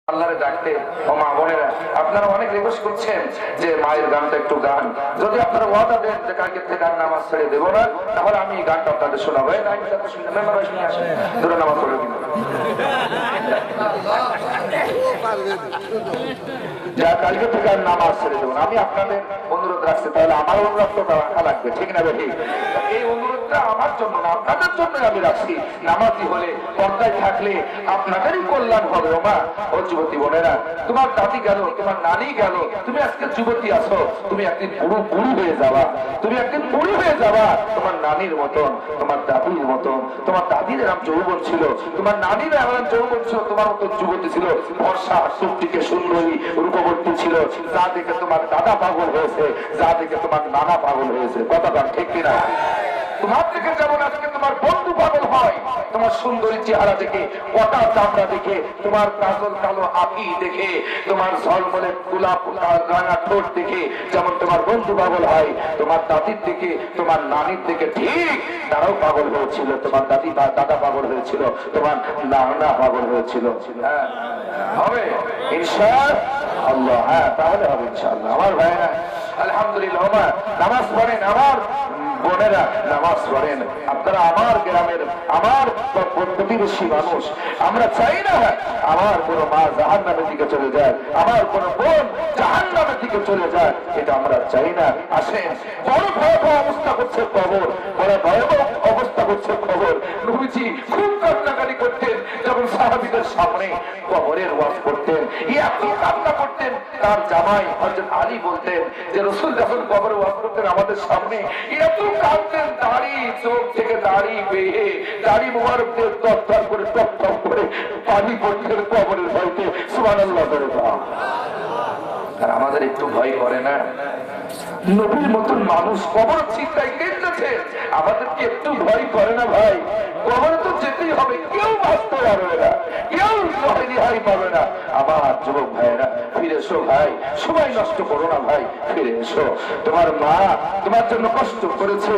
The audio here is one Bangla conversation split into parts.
আল্লাহরে ডাকতে ও মা বোনেরা, আপনারা অনেক রিকোয়েস্ট করছেন যে মায়ের গানটা একটু গান। যদি আপনারা ওয়াদা দেন যে কালকে থেকে আর নামাজ ছেড়ে দেবো না, তাহলে আমি এই গানটা আপনাদের শোনাবো। এই গানটা শুনতে মেম্বার শুনে আসেন, দূরে নামাজ পড়বে কিনা যা কালকে থেকে আর নামাজ ছেড়ে দেবো না, আমি আপনাদের অনুরোধ রাখছি। তাহলে আমার অনুরোধটা রাখা লাগবে, ঠিক না বেশি? এই অনুরোধটা আমার জন্য না, আপনাদের জন্য আমি রাখছি। নামাজি হলে, পর্দায় থাকলে আপনাদেরই কল্যাণ হবে। ও মা, ও যুবতী বোনেরা, তোমার দাদি গেল, তোমার নানি গেল, তুমি আজকে যুবতী আছো, তুমি একদিন বুড়ি হয়ে যাবা। তুমি একদিন বুড়ি হয়ে যাবা, তোমার নানির মতন, তোমার দাদির মতন। তোমার দাদির এরকম যৌবন ছিল, তোমার নানির এমন যৌবন ছিল, তোমার মতন যুবতী ছিল, বর্ষা সুপ্তিকে সুন্দরী রূপবর্তী ছিল, যা দেখে তোমার দাদা পাগল হয়েছে, যা দেখে তোমার নানা পাগল হয়েছে। কথাটা ঠিক কিনা? তোমার থেকে যেমন আজকে তোমার বন্ধু পাগল হয় তোমার সুন্দরী চেহারা দেখে, কটা চামড়া দেখে, তোমার কাজল কালো আঁখি দেখে, তোমার ঝলমলে গোলাপ রাঙা ঠোঁট দেখে যেমন তোমার বন্ধু পাগল হয়, তোমার দাদির দিকে, তোমার নানির দিকে ঠিক তারাও পাগল হয়েছিল। তোমার দাদি বা দাদা পাগল হয়েছিল, তোমার নানা পাগল হয়েছিল। হ্যাঁ, হবে ইনশাআল্লাহ। হ্যাঁ, তাহলে হবে ইনশাআল্লাহ। আমার ভাইরা আলহামদুলিল্লাহ, নামাজ পড়েন আমার বোনেরা, নামাজ পড়েন আপনারা। আমার গ্রামের, আমার প্রতিবেশী মানুষ, আমরা চাই না আমার কোন মা জাহান্নামের দিকে চলে যায়, আমার কোন বোন জাহান্নামের দিকে চলে যায়, এটা আমরা চাই না। আসেন, বড় ভয়াবহ অবস্থা করছে কবর, বড় ভয়াবহ অবস্থা করছে কবর। নবীজি খুব কান্নাকাটি করতেন যখন সাহাবীদের সামনে কবরের ওয়াজ করতেন, এত কান্না করতেন। তার জামাই হযরত আলী বলতেন যে রাসূল যখন কবরে ওয়াজ করতেন আমাদের সামনে, এত কাঁদতেন, দাড়ি চোখ থেকে দাড়ি বেয়ে, দাড়ি মোবারক দিয়ে টপ করে টপ টপ করে পানি পড়তেন কবরের ভয়তে। সুবহানাল্লাহ বলে। আর আমাদের একটু ভয় করে না? নবীর মতন মানুষ কবর চিন্তায় কেটেছে, আমাদের কি একটু ভয় করে না ভাই? কবরে তো যেতেই হবে, কেউ বাঁচতে পারবে না, কেউ রেহাই পাবে না। আমার যুবক ভাইরা, ফিরে এসো ভাই, সময় নষ্ট করো না ভাই, ফিরে এসো। তোমার মা তোমার জন্য কষ্ট করেছে,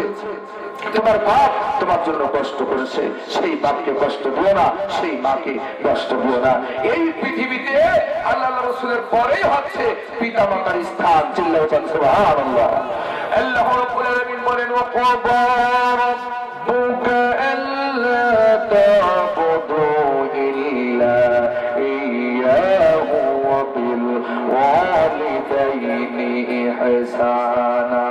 তোমার বাপ তোমার জন্য কষ্ট করেছে, সেই বাপকে কষ্ট দিও না, সেই মাকে কষ্ট দিও না। এই পৃথিবীতে আল্লাহ রাসূলের পরেই হচ্ছে পিতা মাতার স্থান। চিল্লাও সুবহানাল্লাহ। আল্লাহ রাব্বুল আলামিন বলেন, ওয়া ক্বাদা রাব্বুকা আল্লা তা'বুদু ইল্লা ইয়্যাহু ওয়া বিল ওয়ালিদাইনি ইহসানা।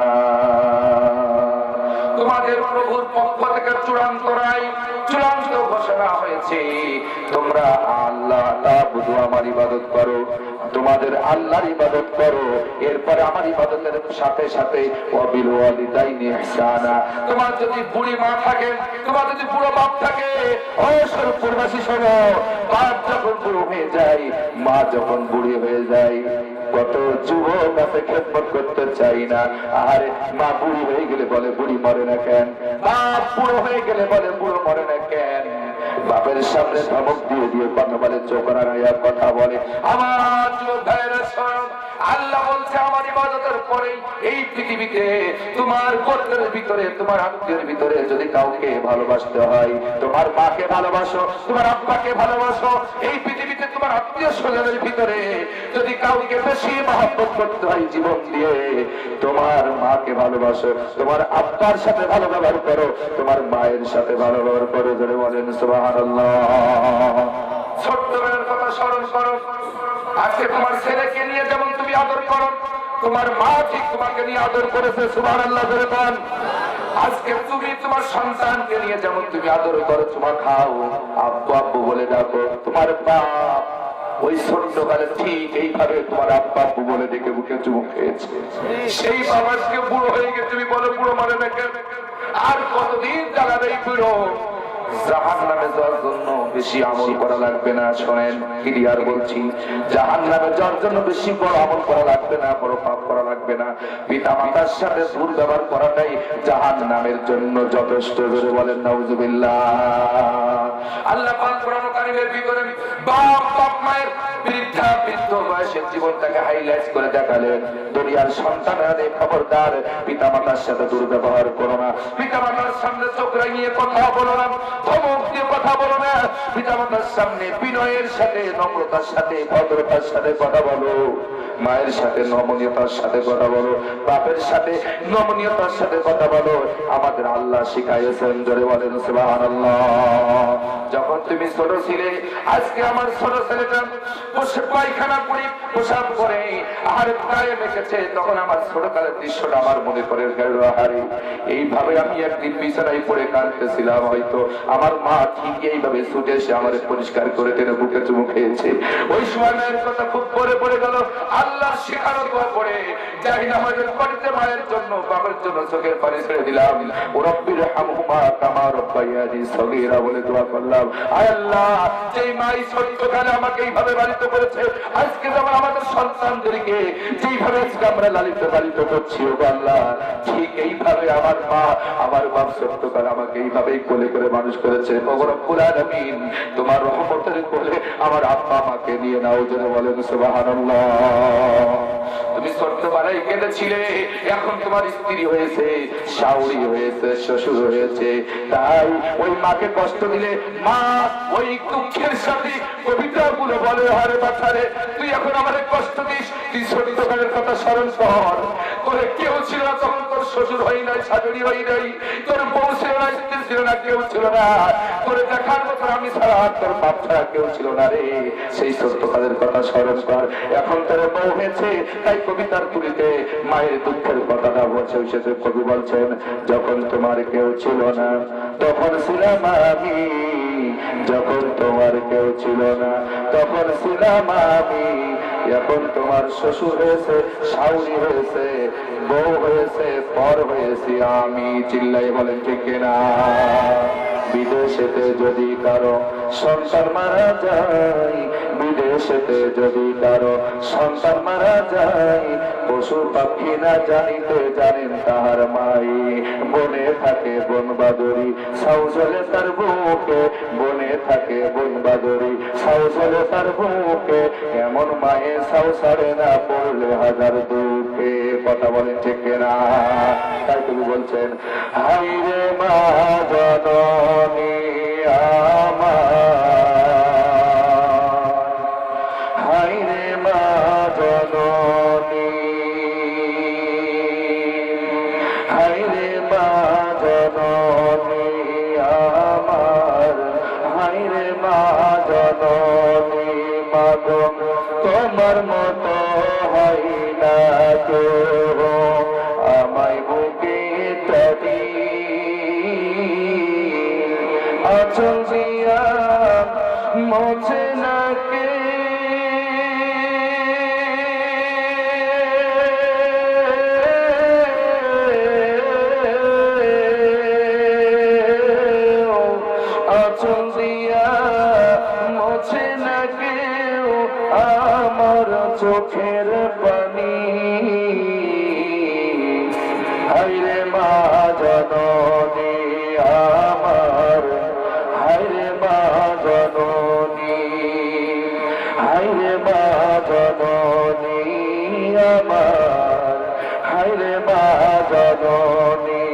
তোমাদের প্রভুর পক্ষ থেকে চূড়ান্ত রায়, চূড়ান্ত ঘোষণা হয়েছে, তোমরা আল্লাহ তা'বুদু, আমার ইবাদত করো, তোমাদের আল্লাহর ইবাদত করো। এরপরে আমার ইবাদতের সাথে সাথে ওয়া বিল ওয়ালিদাইনি ইহসানা। তোমার যদি বুড়ি মা থাকে, তোমার যদি বুড়ো বাপ থাকে, ও শরীফপুরবাসী শোনো, বাপ যখন বুড়ো হয়ে যায়, মা যখন বুড়ি হয়ে যায়, কত যুবক আছে খেদমত করতে চাই না। আরে মা বুড়ি হয়ে গেলে বলে বুড়ি মরে না কেন, বাপ বুড়ো হয়ে গেলে বলে বুড়ো মরে না কেন। বাপের সামনে ধমক দিয়ে দিয়ে কথা বলে, চোখরা গায়া কথা বলে। আমার যুবক ভাইরা শোনো, আল্লাহ বলছে আমার ইবাদতের পরে এই পৃথিবীতে তোমার গোত্রের ভিতরে, তোমার আত্মীয়ের ভিতরে যদি কাউকে ভালোবাসতে হয়, তোমার মাকে ভালোবাসো, তোমার আব্বাকে ভালোবাসো। এই পৃথিবীতে তোমার আত্মীয় স্বজনের ভিতরে যদি কাউকে বেশি মহব্বত করতে হয় জীবন দিয়ে, তোমার মাকে ভালোবাসো, তোমার আব্বার সাথে ভালো ব্যবহার করো, তোমার মায়ের সাথে ভালো ব্যবহার করো। জোরে বলেন সুবহানাল্লাহ। ছোট্টবেলার কথা স্মরণ করো। আজকে তোমার ছেলেকে নিয়ে যেমন তুমি আদর করো, তোমার মা ঠিক তোমাকে নিয়ে আদর করেছে। সুবহানাল্লাহ জোরে বল। আজকে তুমি তোমার সন্তানকে নিয়ে যেমন তুমি আদর করো, তোমার খাও আব্বু আব্বু বলে ডাকো, তোমার বাপ ওই ছোট্টকালে ঠিক এইভাবে তোমার আব্বা আব্বু বলে ডেকে বুকে চুমু খেয়েছে। সেই বাবাকে বুড়ো হয়ে গেছে, তুমি বলো বুড়ো মানে দেখে আর কতদিন চালাবে এই বুড়ো? জাহান্নামে যাওয়ার জন্য বেশি আমল করা লাগবে না। শোনেন, ক্লিয়ার বলছি, জাহান্নামে যাওয়ার জন্য বেশি বড় আমল করা লাগবে না, বড় পাপ করা লাগবে না। পিতা মাতার সাথে দুর্ব্যবহার করাটাই জাহান্নামের জন্য যথেষ্ট। জোরে বলেন নাউজুবিল্লাহ। আল্লাহ পাক কোরআন কারীমের ভিতরে বাপ মায়ের বৃদ্ধ বয়সের জীবনটাকে হাইলাইট করে দেখালেন। দুনিয়ার সন্তানরা খবরদার পিতা মাতার সাথে দুর্ব্যবহার করো না, পিতা মাতার সামনে চোখ রাঙিয়ে কথা বলো না, ধমক দিয়ে কথা বলো না, পিতামাতার সামনে বিনয়ের সাথে, নম্রতার সাথে, ভদ্রতার সাথে কথা বলো। মায়ের সাথে নমনীয়তার সাথে কথা বলো, বাপের সাথে নমনীয়তার সাথে কথা বলো। আমাদের আল্লাহ শিখাইয়েছেন, জোরে বলেন সুবহানাল্লাহ। যখন তুমি ছোট ছিলে, আজকে আমার ছোট ছেলেটা বসে পায়খানা করে পোশাক করে আর গায়ে মেখেছে, তখন আমার ছোটকালের দৃশ্যটা আমার মনে পড়ে গেল। হারে, এইভাবে আমি একদিন বিছানায় পড়ে কাঁদতেছিলাম, হয়তো আমার মা ঠিক এইভাবে ছুটে এসে আমার পরিষ্কার করে টেনে বুকে চুমু খেয়েছে। ওই সময় মায়ের কথা খুব পড়ে গেল। আল্লাহ শিখানো দোয়া পড়ে যাই নামাজের বাড়িতে মায়ের জন্য, বাবার জন্য চোখের পানি ছেড়ে দিলাম। ও রব্বির হামহুমা কামা রব্বায়ানি সগীরা বলে দোয়া করলাম। আয় আল্লাহ, যেই মা ছোট্টকালে আমাকে এইভাবে লালিত করেছে, আজকে যেমন আমাদের সন্তানদেরকে যেইভাবে আজকে আমরা লালিত পালিত করছি, ও আল্লাহ, ঠিক এইভাবে আমার মা, আমার বাপ ছোট্টকালে আমাকে এইভাবেই কোলে করে মানুষ করেছে। ও রব্বুল আলামিন, তোমার রহমতের কোলে আমার আব্বা আমাকে নিয়ে নাও, জোরে বলেন সুবহানাল্লাহ। তুমি ছোট্টবেলায় কেঁদেছিলে, এখন তোমার স্ত্রী হয়েছে, শাশুড়ি হয়েছে, শ্বশুর হয়েছে, তাই ওই মাকে কষ্ট দিলে মা ওই দুঃখের সাথে কবিতাগুলো বলে, হারে বাছারে তুই এখন আমাদের কষ্ট দিস, তুই ছোট্টকালের কথা স্মরণ কর। তোর কেউ ছিল না তখন, তোর শ্বশুর হয় নাই, শাশুড়ি হয় নাই, তোর বউ ছিল না, স্ত্রী ছিল না, কেউ ছিল না, তোর দেখার মতো আমি ছাড়া, তোর বাপ ছাড়া কেউ ছিল না রে। সেই ছোট্টকালের কথা স্মরণ কর। এখন তোর বউ হয়েছে, তাই কবিতার তুলিতে মায়ের দুঃখের কথাটা বলছে। সেসব কবি বলছেন, যখন তোমার কেউ ছিল না তখন ছিলাম আমি, যখন তোমার কেউ ছিল না তখন ছিলাম আমি, এখন তোমার শ্বশুর হয়েছে, শাশুড়ি হয়েছে, বউ হয়েছে, পর হয়েছি আমি। চিল্লাই বলেন ঠিক কিনা? বিদেশেতে যদি কারো সন্তান মারা যায়, বিদেশেতে যদি কারো সন্তান মারা যায়, পশু পাখি না জানিতে জানেন তাহার মাই। বনে থাকে বন বাদরি, সাউজলে তার বুকে, বনে থাকে বন বাদরি, সাউজলে তার বুকে, এমন মায়ে সাউ ছাড়ে না পড়লে হাজার দুঃখে। কথা বলেন ঠিক কিনা? তাই তুমি বলছেন, হাই রে মা জননী আমার, হাই রে মা জননী, হাই রে মা জননী আমার, হাই রে মা জননী। মাগো তোমার মতো হয় না কেউ, আমায় বুকে তরি আচল দিয়া মোছে না কে, আচল দিয়া মোছে না কেউ আমার চোখের পানি। হায়রে মা জননী আমার, হায়রে মা জননী, হায়রে মা জননী আমার, হায়রে মা জননী।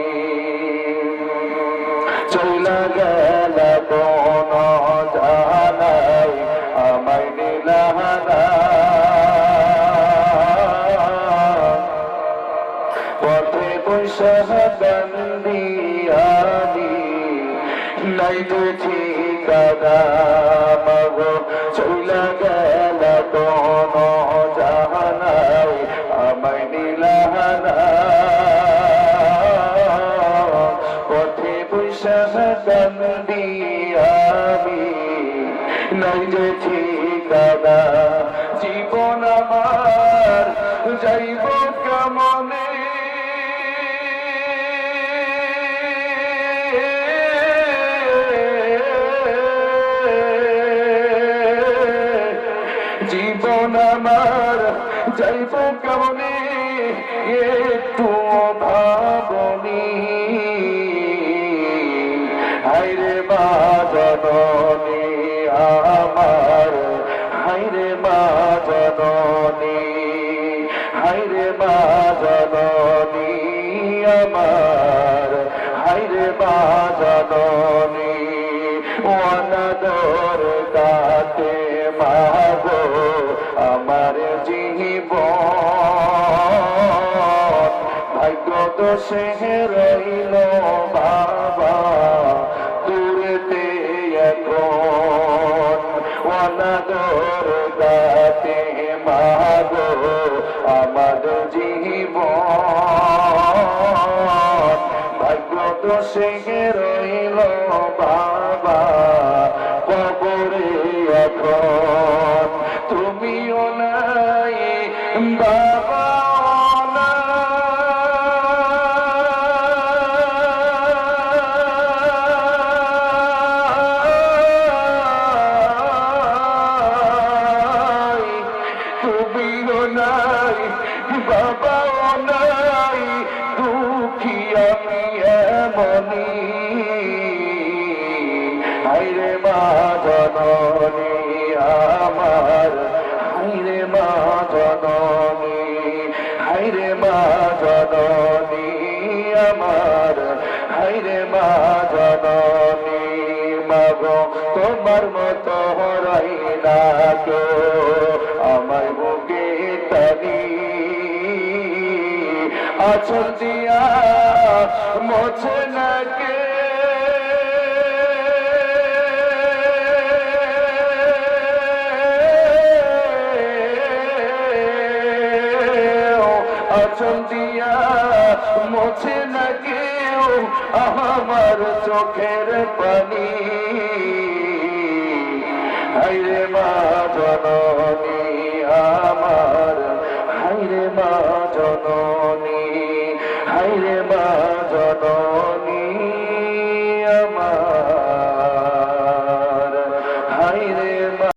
চইলা গেল কোন জানাই আমায় নিলাহানা, পথে বৈশাখ কান্দিয়ানি নাই তো ঠিকানা। মাগো চইলা গেল কোন জানাই আমায় নিলাহানা, পথে বৈশাখ কান্দিয়ানি নাই যে ঠিকানা। জীবন আমার যাইব কেমনে, জীবন আমার যাইব কেমনে, একটু ভাবনি। হায়রে মা জননী আমার, হায়রে মা জননী, হায়রে মা জননী আমার, হায়রে মা জননী। দোষে রইল বাবা দূরেতে এখন অনাদর গাতে মাগো আমার জীবন ভাগ্য দোষে রইল বাবা কবরে এখন তুমিও নাই বাবা তুমিও নাই বাবাও নাই দুঃখী আমি এমনি হায়রে মা জননী আমার হায়রে মা জননী হায়রে মা জননী আমার হায়রে মা জননী মাগো তোমার মতো হরাই না কেউ আমার বুকে টানি আঁচল দিয়া মোছে না কে আঁচল দিয়া মোছে না কেউ আমার চোখের পানি হায়রে মা জননী